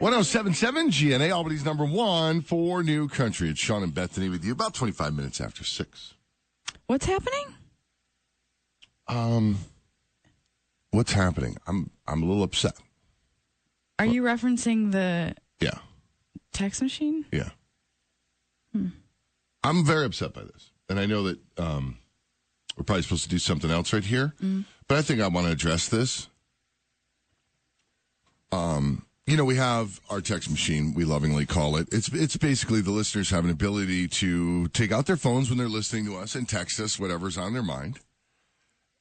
1077 GNA, Albany's number one for New Country. It's Sean and Bethany with you about 25 minutes after 6. What's happening? What's happening? I'm a little upset. Are you referencing the Yeah. text machine? Yeah. I'm very upset by this. And I know that we're probably supposed to do something else right here. But I think I want to address this. We have our text machine, we lovingly call it. It's basically the listeners have an ability to take out their phones when they're listening to us and text us whatever's on their mind.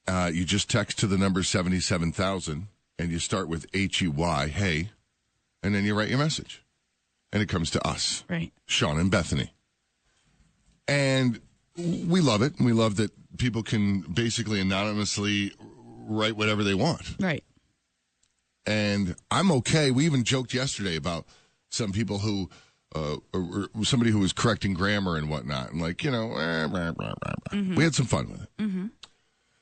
You just text to the number 77,000, and you start with HEY, hey, and then you write your message. And it comes to us. Right. Sean and Bethany. And we love it. We love that people can basically anonymously write whatever they want. Right. And I'm okay. We even joked yesterday about some people who, or somebody who was correcting grammar and whatnot. And like, we had some fun with it. Mm-hmm.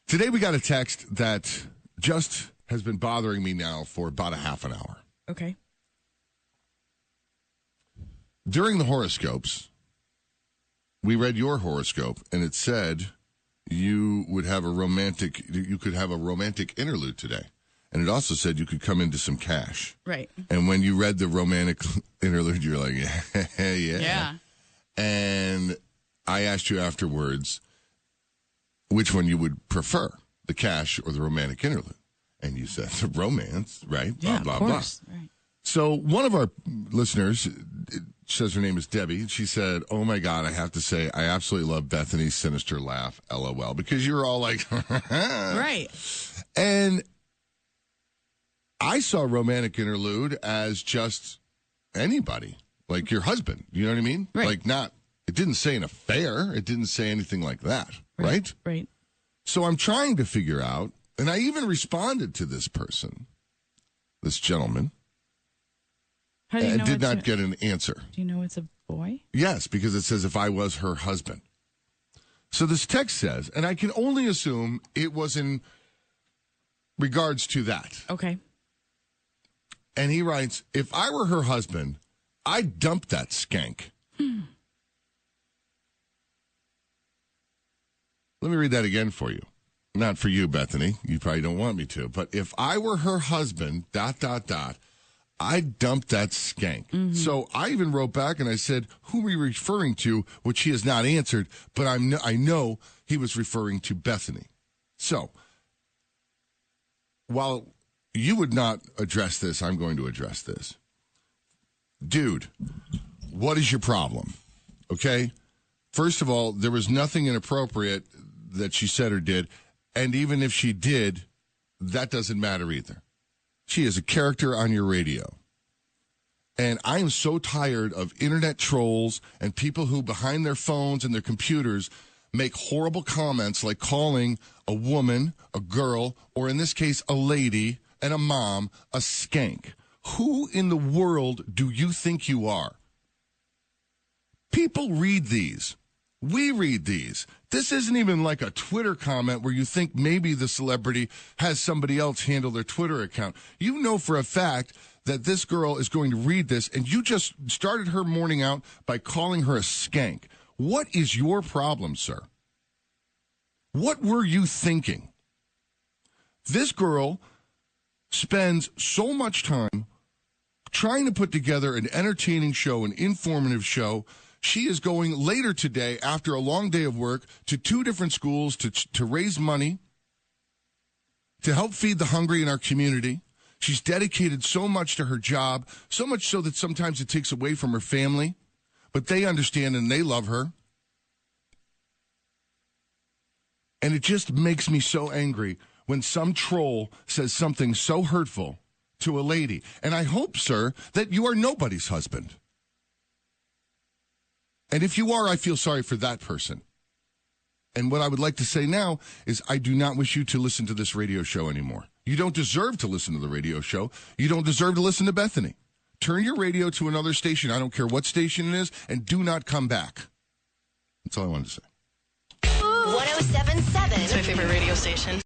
Today we got a text that just has been bothering me now for about a half an hour. Okay. During the horoscopes, we read your horoscope, and it said you could have a romantic interlude today. And it also said you could come into some cash. Right. And when you read the romantic interlude, you're like, yeah. Yeah. And I asked you afterwards which one you would prefer, the cash or the romantic interlude. And you said the romance, right? Yeah, blah, of blah, course. blah. Right. So one of our listeners, it says her name is Debbie. She said, oh, my God, I have to say, I absolutely love Bethany's sinister laugh, LOL, because you're all like, right. And I saw romantic interlude as just anybody, like your husband. You know what I mean? Right. Like it didn't say an affair. It didn't say anything like that. Right? Right. So I'm trying to figure out, and I even responded to this person, this gentleman. How do you know did not get an answer. Do you know it's a boy? Yes, because it says if I was her husband. So this text says, and I can only assume it was in regards to that. Okay. And he writes, if I were her husband, I'd dump that skank. Let me read that again for you. Not for you, Bethany. You probably don't want me to. But if I were her husband, ... I'd dump that skank. Mm-hmm. So I even wrote back and I said, who are you referring to? Which he has not answered, but I know he was referring to Bethany. So while you would not address this, I'm going to address this. Dude, what is your problem? Okay? First of all, there was nothing inappropriate that she said or did. And even if she did, that doesn't matter either. She is a character on your radio. And I am so tired of internet trolls and people who behind their phones and their computers make horrible comments like calling a woman, a girl, or in this case, a lady and a mom, a skank. Who in the world do you think you are? People read these. We read these. This isn't even like a Twitter comment where you think maybe the celebrity has somebody else handle their Twitter account. You know for a fact that this girl is going to read this, and you just started her morning out by calling her a skank. What is your problem, sir? What were you thinking? This girl spends so much time trying to put together an entertaining show, an informative show. She is going later today, after a long day of work, to 2 different schools to raise money to help feed the hungry in our community. She's dedicated so much to her job, so much so that sometimes it takes away from her family. But they understand and they love her. And it just makes me so angry when some troll says something so hurtful to a lady. And I hope, sir, that you are nobody's husband. And if you are, I feel sorry for that person. And what I would like to say now is I do not wish you to listen to this radio show anymore. You don't deserve to listen to the radio show. You don't deserve to listen to Bethany. Turn your radio to another station. I don't care what station it is, and do not come back. That's all I wanted to say. 1077. It's my favorite radio station.